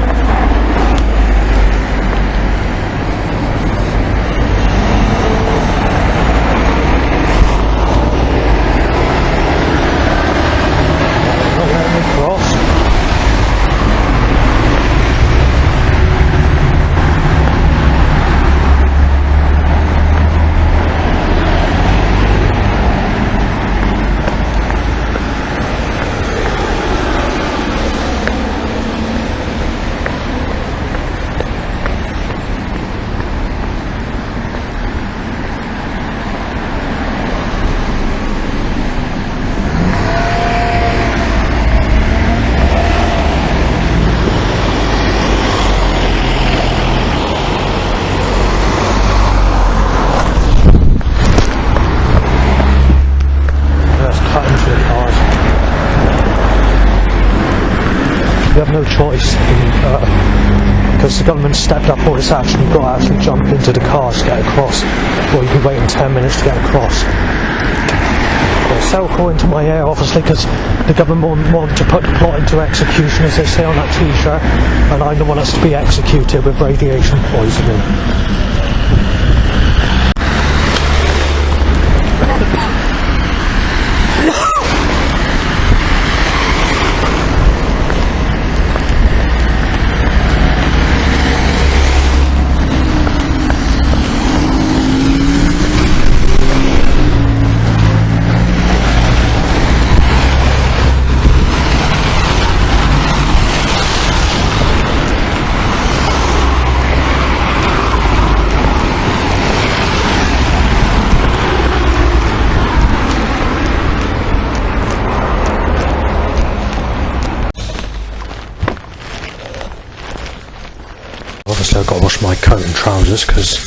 A: You have no choice because the government stepped up all this action. You've got to actually jump into the cars to get across, or you can wait in 10 minutes to get across. Sell call into my ear obviously because the government want to put the plot into execution as they say on that t-shirt, and I'm the one that's to be executed with radiation poisoning. Obviously I've got to wash my coat and trousers because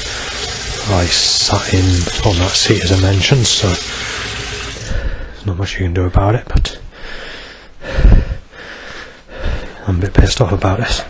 A: I sat in on that seat as I mentioned, so there's not much you can do about it, but I'm a bit pissed off about this.